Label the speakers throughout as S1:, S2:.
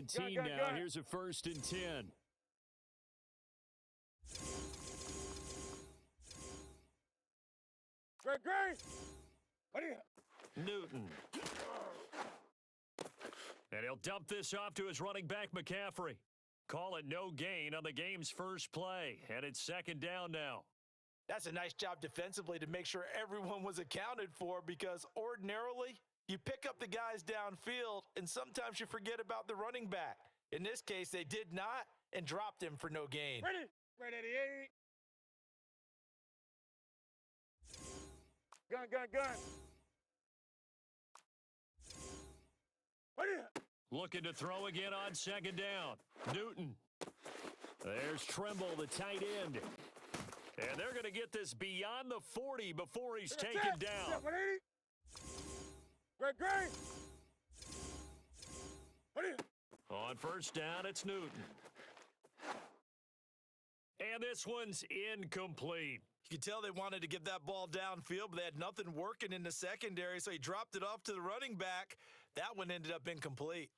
S1: team now. Here's a 1st and 10.
S2: Great. What do you?
S1: Newton. And he'll dump this off to his running back, McCaffrey. Call it no gain on the game's first play, and it's 2nd down now.
S3: That's a nice job defensively to make sure everyone was accounted for, because ordinarily you pick up the guys downfield and sometimes you forget about the running back. In this case, they did not and dropped him for no gain.
S2: Ready, 88. Gun. What do you?
S1: Looking to throw again on 2nd down. Newton. There's Trimble, the tight end. And they're going to get this beyond the 40 before he's taken down.
S2: 180. Great. What do you?
S1: On 1st down, it's Newton. And this one's incomplete.
S3: You could tell they wanted to get that ball downfield, but they had nothing working in the secondary, so he dropped it off to the running back. That one ended up incomplete.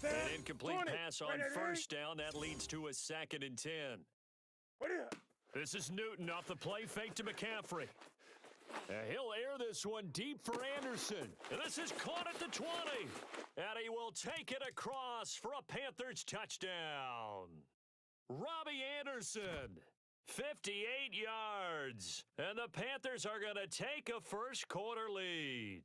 S1: An incomplete pass on 1st down. That leads to a 2nd and 10.
S2: What do you?
S1: This is Newton off the play fake to McCaffrey. He'll air this one deep for Anderson. And this is caught at the 20. And he will take it across for a Panthers touchdown. Robbie Anderson, 58 yards. And the Panthers are going to take a first quarter lead.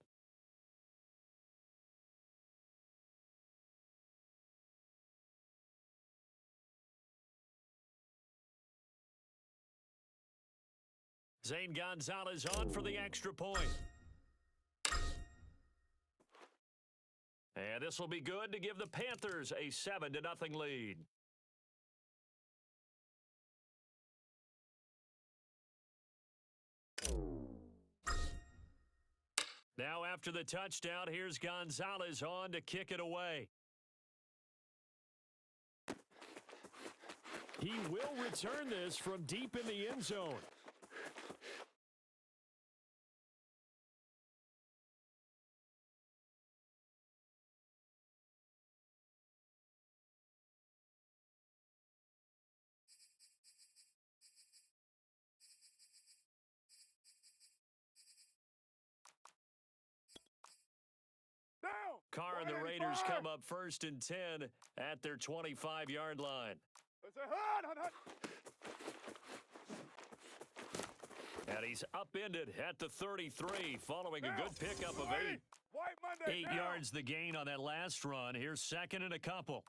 S1: Zane Gonzalez on for the extra point. And this will be good to give the Panthers a 7-0 lead. Now after the touchdown, here's Gonzalez on to kick it away. He will return this from deep in the end zone. Carr and the Raiders come up 1st and 10 at their 25-yard line. And he's upended at the 33 following a good pickup of 8. 8 yards the gain on that last run. Here's 2nd and a couple.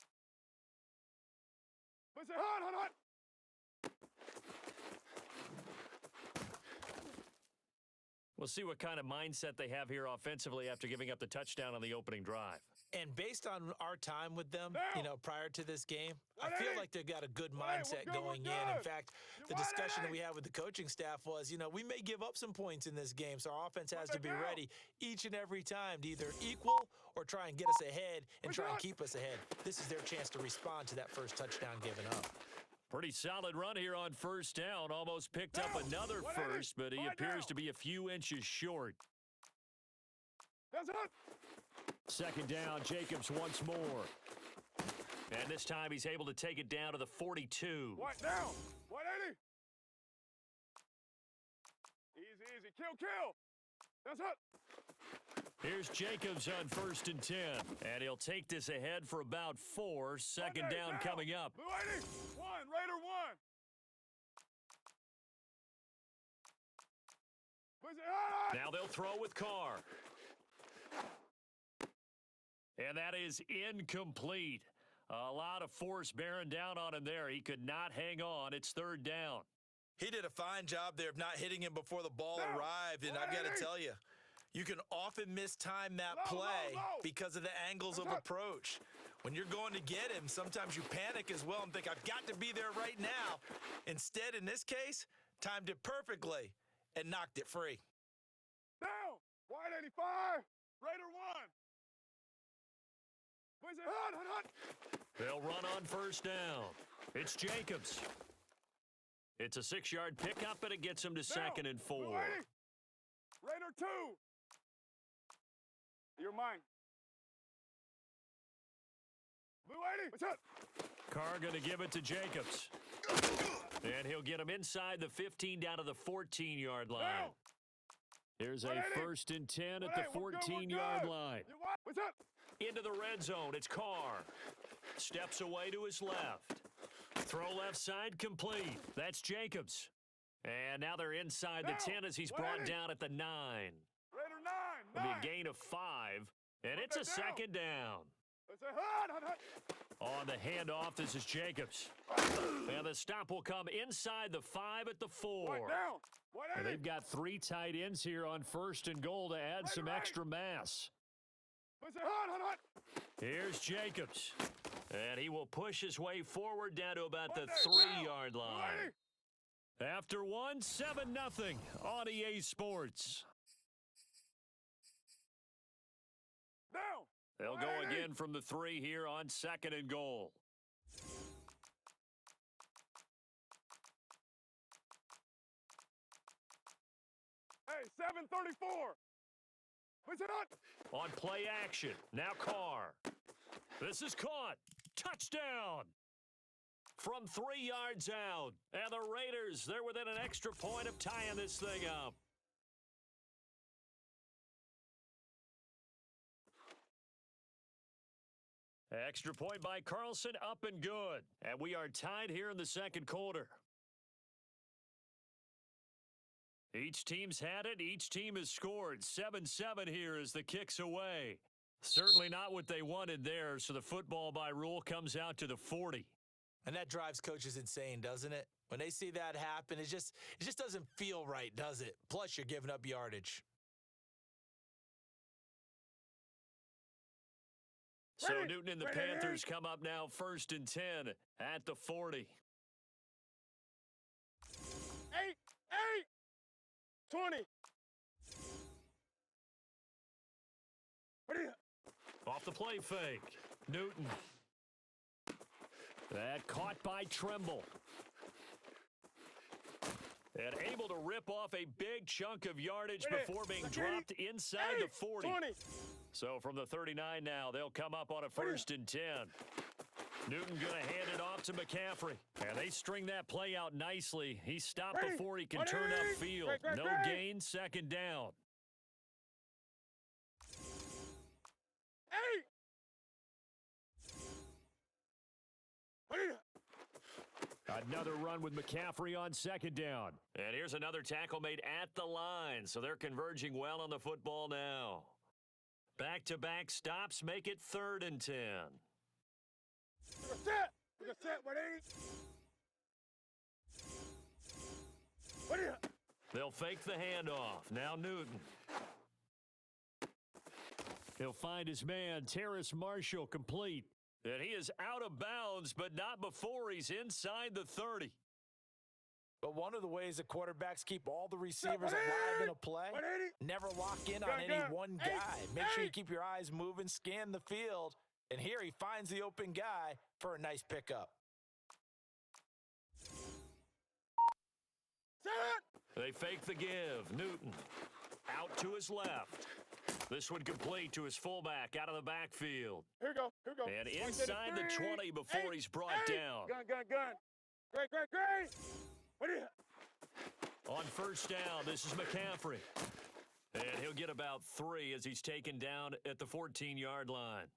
S1: We'll see what kind of mindset they have here offensively after giving up the touchdown on the opening drive.
S3: And based on our time with them, prior to this game, I feel like they've got a good mindset going in. In fact, the discussion that we had with the coaching staff was, we may give up some points in this game, so our offense has to be ready each and every time to either equal or try and get us ahead and try and keep us ahead. This is their chance to respond to that first touchdown given up.
S1: Pretty solid run here on 1st down. Almost picked up another first, but he appears to be a few inches short. 2nd down, Jacobs once more. And this time he's able to take it down to the 42.
S2: What now? 180. Easy. Kill. That's it.
S1: Here's Jacobs on 1st and 10. And he'll take this ahead for about 4. 2nd down coming up.
S2: Raider 1.
S1: Now they'll throw with Carr. And that is incomplete. A lot of force bearing down on him there. He could not hang on. It's 3rd down.
S3: He did a fine job there of not hitting him before the ball arrived. And I've got to tell you, you can often mistime that play because of the angles of approach. When you're going to get him, sometimes you panic as well and think, I've got to be there right now. Instead, in this case, timed it perfectly and knocked it free.
S2: Down. 185. Raider 1.
S1: They'll run on 1st down. It's Jacobs. It's a 6-yard pickup, and it gets him to 2nd and 4.
S2: Blue 80. Raider 2. You're mine. Blue 80. What's up?
S1: Carr going to give it to Jacobs. And he'll get him inside the 15 down to the 14-yard line.
S2: Down.
S1: Here's a
S2: 180.
S1: 1st and 10 at the 14-yard line.
S2: What's up?
S1: Into the red zone, it's Carr. Steps away to his left. Throw left side complete. That's Jacobs. And now they're inside the 10 as he's brought down at the 9.
S2: Raider 9.
S1: It'll be a gain of 5, and it's a 2nd down.
S2: Let's say hut.
S1: On the handoff, this is Jacobs. And the stop will come inside the 5 at the 4.
S2: Right down.
S1: And they've got 3 tight ends here on 1st and goal to add some extra mass.
S2: Let's say hut.
S1: Here's Jacobs. And he will push his way forward down to about the 3-yard line. After 1, 7-0 on EA Sports.
S2: Down.
S1: They'll go again from the 3 here on 2nd and goal.
S2: Hey, 7:34. What's it on?
S1: On play action, now Carr. This is caught. Touchdown. From 3 yards out. And the Raiders, they're within an extra point of tying this thing up. Extra point by Carlson, up and good. And we are tied here in the 2nd quarter. Each team's had it. Each team has scored. 7-7 here as the kick's away. Certainly not what they wanted there, so the football by rule comes out to the 40.
S3: And that drives coaches insane, doesn't it? When they see that happen, it just doesn't feel right, does it? Plus, you're giving up yardage.
S1: So Newton and the Panthers come up now 1st and 10 at the 40.
S2: 8, 20. What are you?
S1: Off the play fake. Newton. That caught by Tremble. And able to rip off a big chunk of yardage before being dropped inside the 40.
S2: 20.
S1: So from the 39 now, they'll come up on a 1st and 10. Newton going to hand it off to McCaffrey. And they string that play out nicely. He stopped before he can turn upfield. No gain, 2nd down.
S2: 8. What are you?
S1: Another run with McCaffrey on 2nd down. And here's another tackle made at the line. So they're converging well on the football now. Back-to-back stops make it 3rd and 10.
S2: We got set. 180. What are you?
S1: They'll fake the handoff. Now Newton. He'll find his man, Terrace Marshall, complete. And he is out of bounds, but not before he's inside the 30.
S3: But one of the ways that quarterbacks keep all the receivers alive in a play, never lock in on any one guy. Make sure you keep your eyes moving, scan the field, and here he finds the open guy for a nice pickup.
S1: They fake the give. Newton out to his left. This one complete to his fullback out of the backfield.
S2: Here we go.
S1: And inside the 20 before he's brought down.
S2: Gun. Great. What are you?
S1: On 1st down, this is McCaffrey. And he'll get about 3 as he's taken down at the 14-yard line.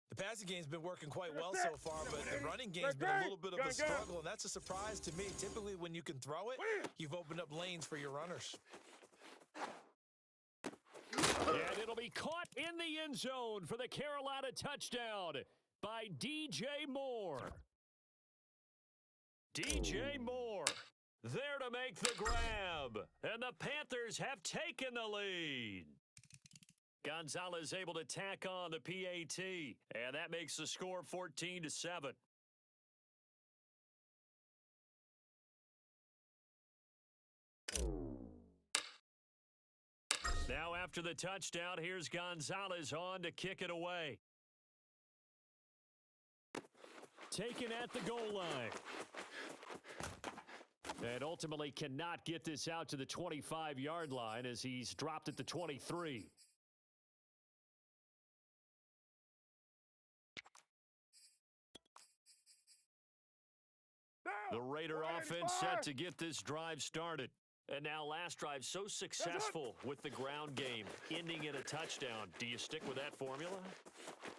S3: The passing game's been working quite well so far, but the running game's been a little bit of a struggle, and that's a surprise to me. Typically, when you can throw it, you've opened up lanes for your runners.
S1: And it'll be caught in the end zone for the Carolina touchdown by DJ Moore. DJ Moore there to make the grab. And the Panthers have taken the lead. Gonzalez able to tack on the PAT. And that makes the score 14-7. Now after the touchdown, here's Gonzalez on to kick it away. Taken at the goal line. And ultimately cannot get this out to the 25-yard line as he's dropped at the 23. The Raider offense set to get this drive started. And now last drive so successful with the ground game, ending in a touchdown. Do you stick with that formula?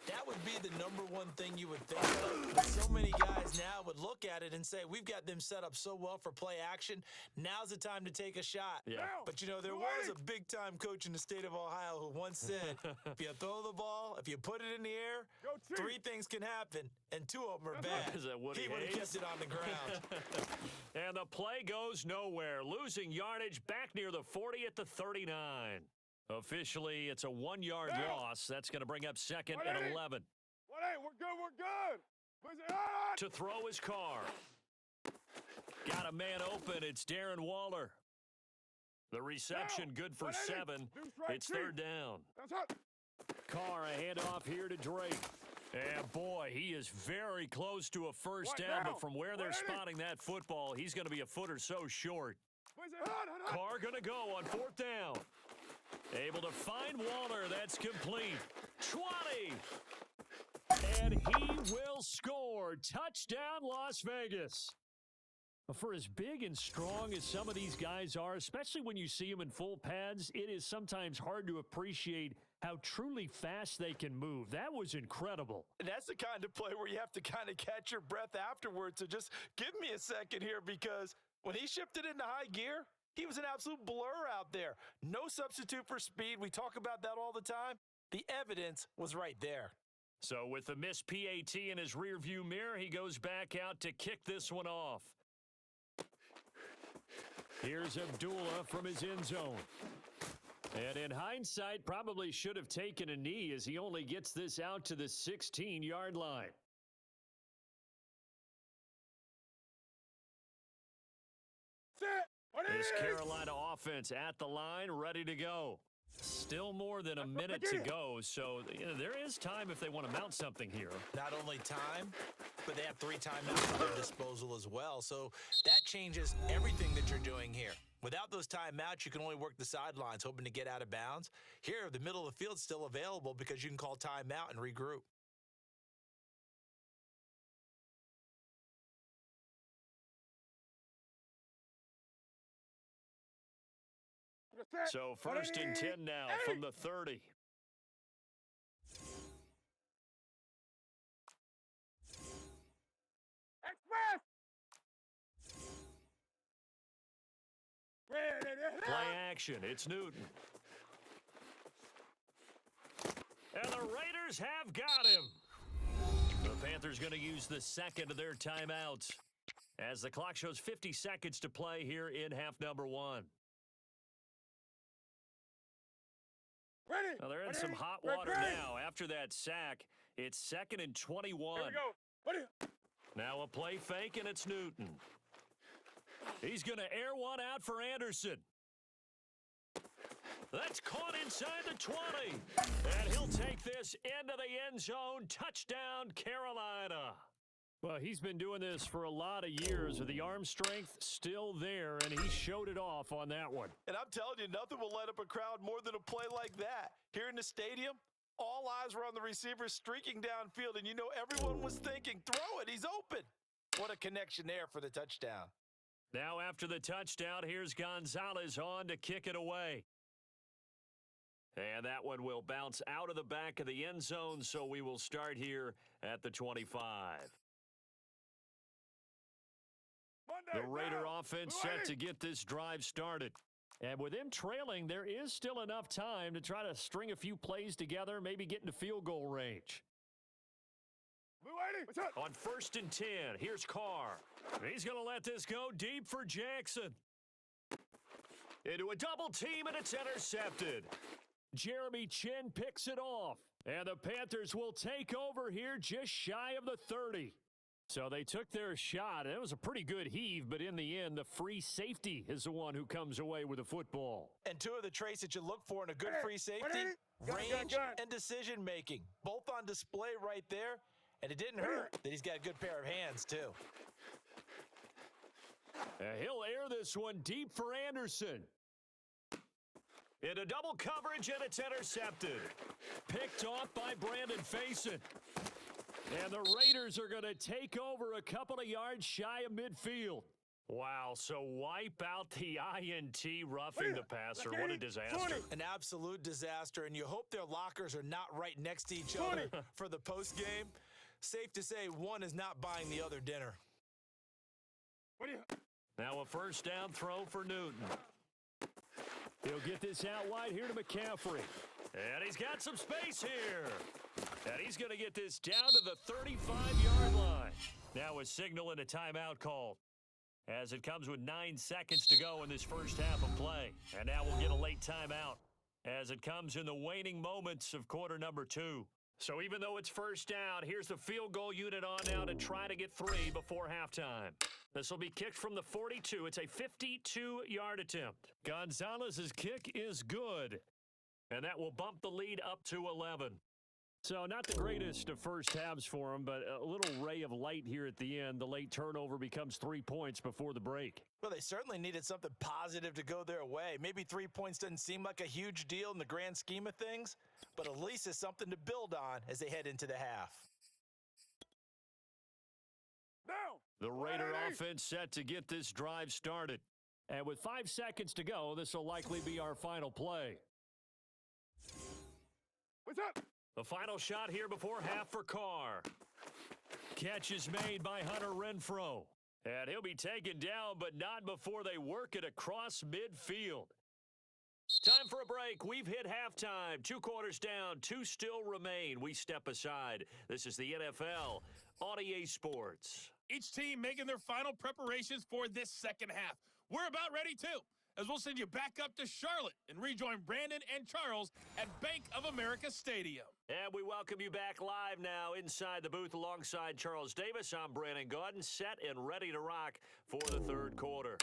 S3: That would be the number one thing you would think of. But so many guys now would look at it and say, we've got them set up so well for play action. Now's the time to take a shot.
S1: Yeah.
S3: But, you know, there was a big-time coach in the state of Ohio who once said, if you throw the ball, if you put it in the air, three things can happen, and two of them are bad.
S1: Is that Woody
S3: He would have
S1: Hayes?
S3: kept it on the ground.
S1: And the play goes nowhere, losing yardage back near the 40 at the 39. Officially, it's a 1-yard loss. That's going to bring up second and 11.
S2: We're good.
S1: To throw his car. Got a man open. It's Darren Waller. The reception good for 7. It's third down. Carr, a handoff here to Drake. And boy, he is very close to a first down, but from where they're spotting that football, he's going to be a foot or so short. Carr going to go on fourth down. Able to find Waller. That's complete. 20. And he will score. Touchdown, Las Vegas. For as big and strong as some of these guys are, especially when you see them in full pads, it is sometimes hard to appreciate how truly fast they can move. That was incredible.
S3: And that's the kind of play where you have to kind of catch your breath afterwards. So just give me a second here, because when he shifted into high gear, he was an absolute blur out there. No substitute for speed. We talk about that all the time. The evidence was right there.
S1: So with the missed PAT in his rearview mirror, he goes back out to kick this one off. Here's Abdullah from his end zone. And in hindsight, probably should have taken a knee as he only gets this out to the 16-yard line. This Carolina offense at the line, ready to go. Still more than a minute to go, so there is time if they want to mount something here.
S3: Not only time, but they have 3 timeouts at their disposal as well, so that changes everything that you're doing here. Without those timeouts, you can only work the sidelines, hoping to get out of bounds. Here, the middle of the field's still available because you can call timeout and regroup.
S1: So first and 10 now from the 30.
S2: Express!
S1: Play action. It's Newton. And the Raiders have got him. The Panthers going to use the second of their timeouts as the clock shows 50 seconds to play here in half number 1. Now they're in some hot water now. After that sack, it's second and 21.
S2: Here we go.
S1: Now a play fake, and it's Newton. He's going to air one out for Anderson. That's caught inside the 20. And he'll take this into the end zone. Touchdown, Carolina. Well, he's been doing this for a lot of years with the arm strength still there, and he showed it off on that one.
S3: And I'm telling you, nothing will light up a crowd more than a play like that. Here in the stadium, all eyes were on the receiver streaking downfield, and you know everyone was thinking, throw it, he's open. What a connection there for the touchdown.
S1: Now after the touchdown, here's Gonzalez on to kick it away. And that one will bounce out of the back of the end zone, so we will start here at the 25. The Raider offense set to get this drive started. And with them trailing, there is still enough time to try to string a few plays together, maybe get into field goal range. On first and 10, here's Carr. He's going to let this go deep for Jackson. Into a double team, and it's intercepted. Jeremy Chin picks it off. And the Panthers will take over here just shy of the 30. So they took their shot. It was a pretty good heave, but in the end, the free safety is the one who comes away with the football.
S3: And two of the traits that you look for in a good free safety, range and decision-making. Both on display right there. And it didn't hurt that he's got a good pair of hands, too.
S1: He'll air this one deep for Anderson. Into double coverage, and it's intercepted. Picked off by Brandon Faison. And the Raiders are going to take over a couple of yards shy of midfield. Wow, so wipe out the INT, roughing the passer. What a disaster.
S3: An absolute disaster, and you hope their lockers are not right next to each other for the postgame. Safe to say one is not buying the other dinner.
S1: Now a first down throw for Newton. He'll get this out wide here to McCaffrey. And he's got some space here. And he's going to get this down to the 35-yard line. Now a signal and a timeout called, as it comes with 9 seconds to go in this first half of play. And now we'll get a late timeout as it comes in the waning moments of quarter number 2. So even though it's first down, here's the field goal unit on now to try to get 3 before halftime. This will be kicked from the 42. It's a 52-yard attempt. Gonzalez's kick is good, and that will bump the lead up to 11. So not the greatest of first halves for him, but a little ray of light here at the end. The late turnover becomes 3 points before the break.
S3: Well, they certainly needed something positive to go their way. Maybe 3 points doesn't seem like a huge deal in the grand scheme of things, but at least it's something to build on as they head into the half.
S1: The Raider offense set to get this drive started. And with 5 seconds to go, this will likely be our final play.
S2: What's up?
S1: The final shot here before half for Carr. Catch is made by Hunter Renfrow. And he'll be taken down, but not before they work it across midfield. Time for a break. We've hit halftime. 2 quarters down, 2 still remain. We step aside. This is the NFL on EA Sports.
S4: Each team making their final preparations for this second half. We're about ready, too, as we'll send you back up to Charlotte and rejoin Brandon and Charles at Bank of America Stadium.
S1: And we welcome you back live now inside the booth alongside Charles Davis. I'm Brandon Gaudin, set and ready to rock for the third quarter.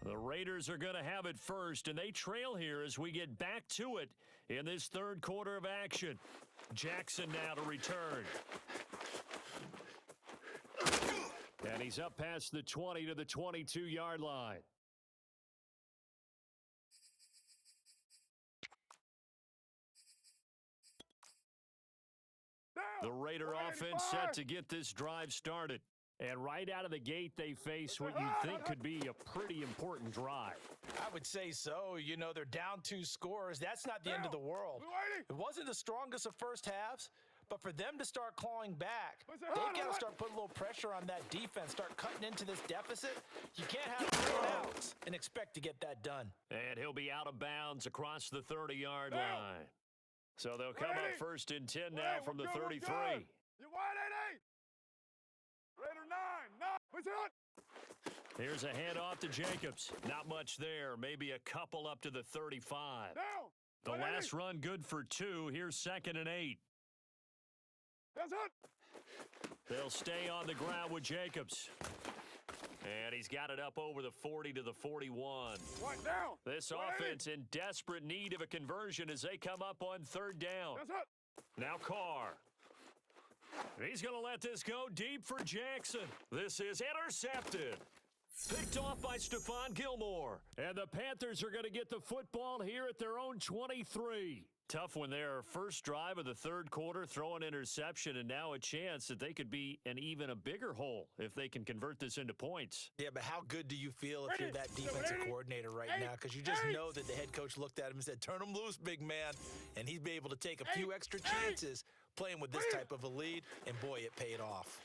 S1: The Raiders are going to have it first, and they trail here as we get back to it in this third quarter of action. Jackson now to return. And he's up past the 20 to the 22-yard line. The Raider offense set to get this drive started. And right out of the gate, they face what you think could be a pretty important drive.
S3: I would say so. You know, they're down 2 scores. That's not the end of the world. It wasn't the strongest of first halves, but for them to start clawing back, they've got to start putting a little pressure on that defense, start cutting into this deficit. You can't have 3 outs and expect to get that done.
S1: And he'll be out of bounds across the 30-yard line. So they'll come up first and 10 now from the 33.
S2: You wide 8-8. Raider 9. What's up?
S1: Here's a handoff to Jacobs. Not much there. Maybe a couple up to the 35. The last run good for 2. Here's 2nd and 8. They'll stay on the ground with Jacobs. And he's got it up over the 40 to the 41. This offense in desperate need of a conversion as they come up on 3rd down. Now Carr. He's going to let this go deep for Jackson. This is intercepted. Picked off by Stephon Gilmore. And the Panthers are going to get the football here at their own 23. Tough one there. First drive of the third quarter, throw an interception, and now a chance that they could be in even a bigger hole if they can convert this into points.
S3: Yeah, but how good do you feel if you're that defensive coordinator right now? Because you just know that the head coach looked at him and said, turn him loose, big man. And he'd be able to take a few extra chances playing with this type of a lead, and boy, it paid off.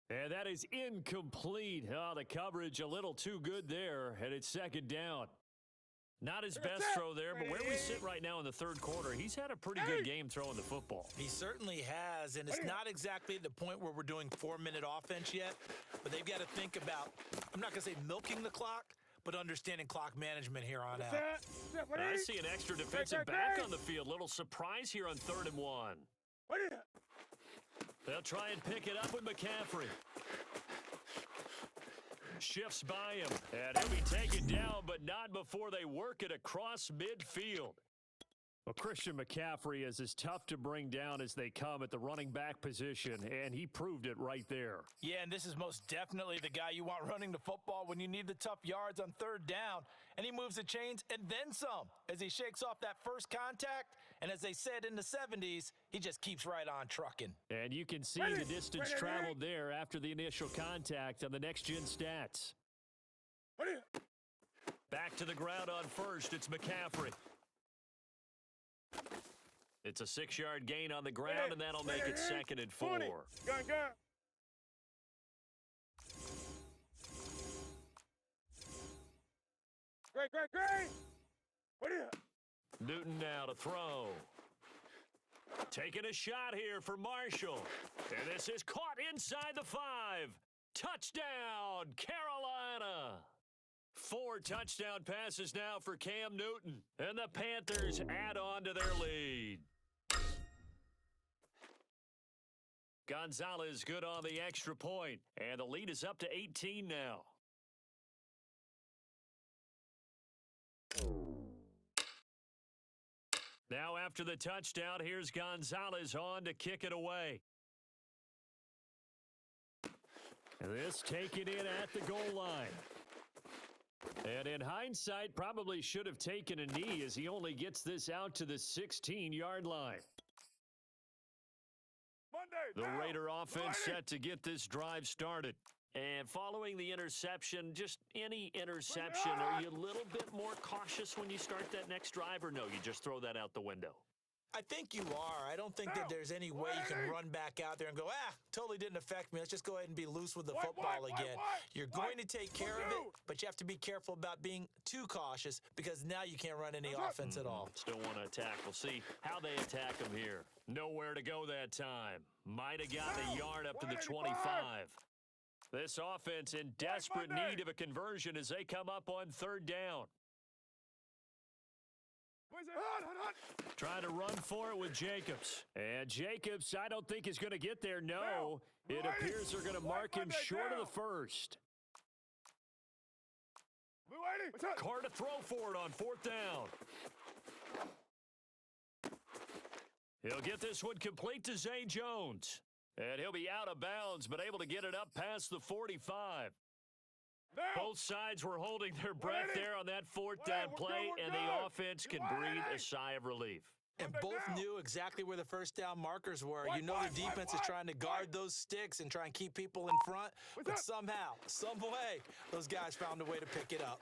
S1: And that is incomplete. Oh, the coverage a little too good there, and it's 2nd down. Not his best throw there, but where we sit right now in the third quarter, he's had a pretty good game throwing the football.
S3: He certainly has, and it's not exactly at the point where we're doing 4-minute offense yet, but they've got to think about, I'm not going to say milking the clock, but understanding clock management here on out.
S1: I see an extra defensive back on the field. Little surprise here on 3rd and 1. They'll try and pick it up with McCaffrey. Shifts by him, and he'll be taken down, but not before they work it across midfield. Well, Christian McCaffrey is as tough to bring down as they come at the running back position, and he proved it right there.
S3: Yeah, and this is most definitely the guy you want running the football when you need the tough yards on third down. And he moves the chains and then some as he shakes off that first contact. And as they said in the 70s, he just keeps right on trucking.
S1: And you can see the distance traveled there after the initial contact on the next-gen stats. Back to the ground on first, it's McCaffrey. It's a 6-yard gain on the ground, and that'll make it 2nd and 4.
S2: Gun. Great. What do you?
S1: Newton now to throw. Taking a shot here for Marshall. And this is caught inside the 5. Touchdown, Carolina. 4 touchdown passes now for Cam Newton. And the Panthers add on to their lead. Gonzalez good on the extra point. And the lead is up to 18 now. Now after the touchdown, here's Gonzalez on to kick it away. And this taken in at the goal line. And in hindsight, probably should have taken a knee as he only gets this out to the 16-yard line. The Raider offense set to get this drive started. And following the interception, just any interception, are you a little bit more cautious when you start that next drive, or no, you just throw that out the window?
S3: I think you are. I don't think that there's any way you can run back out there and go, totally didn't affect me. Let's just go ahead and be loose with the football again. You're going to take care of it, but you have to be careful about being too cautious because now you can't run any offense at all.
S1: Still want to attack. We'll see how they attack him here. Nowhere to go that time. Might have gotten a yard up to the 25. This offense in desperate need of a conversion as they come up on 3rd down. Trying to run for it with Jacobs. And Jacobs, I don't think is going to get there. No, it appears they're going to mark him short of the 1st. Carr to throw for it on 4th down. He'll get this one complete to Zay Jones. And he'll be out of bounds, but able to get it up past the 45. Both sides were holding their breath there on that 4th down play, and the offense can breathe a sigh of relief.
S3: And both knew exactly where the 1st down markers were. You know the defense is trying to guard those sticks and try and keep people in front, but somehow, some way, those guys found a way to pick it up.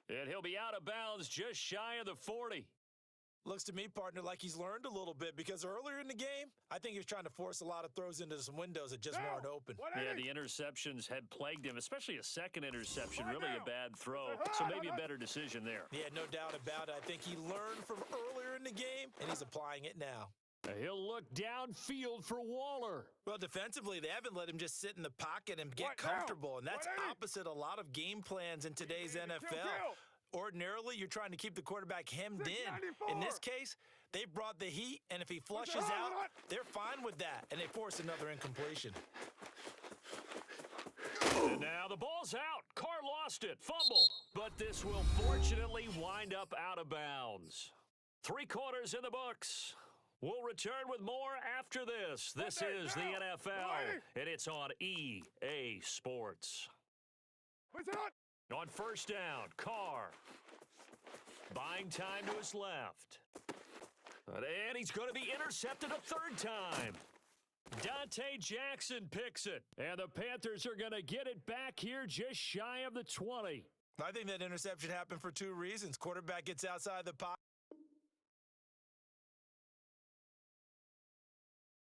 S1: And he'll be out of bounds just shy of the 40.
S3: Looks to me, partner, like he's learned a little bit because earlier in the game, I think he was trying to force a lot of throws into some windows that just weren't open.
S1: Yeah, the interceptions had plagued him, especially a second interception, really a bad throw. So maybe a better decision there.
S3: Yeah, no doubt about it. I think he learned from earlier in the game, and he's applying it now.
S1: He'll look downfield for Waller.
S3: Well, defensively, they haven't let him just sit in the pocket and get comfortable, and that's opposite a lot of game plans in today's NFL. Ordinarily, you're trying to keep the quarterback hemmed in. In this case, they brought the heat, and if he flushes out, they're fine with that, and they force another incompletion.
S1: And now the ball's out. Carr lost it. Fumble. But this will fortunately wind up out of bounds. 3 quarters in the books. We'll return with more after this. This is the NFL, and it's on EA Sports. On 1st down, Carr. Buying time to his left. And he's going to be intercepted a 3rd time. Dante Jackson picks it. And the Panthers are going to get it back here just shy of the 20.
S3: I think that interception happened for 2 reasons. Quarterback gets outside the pocket.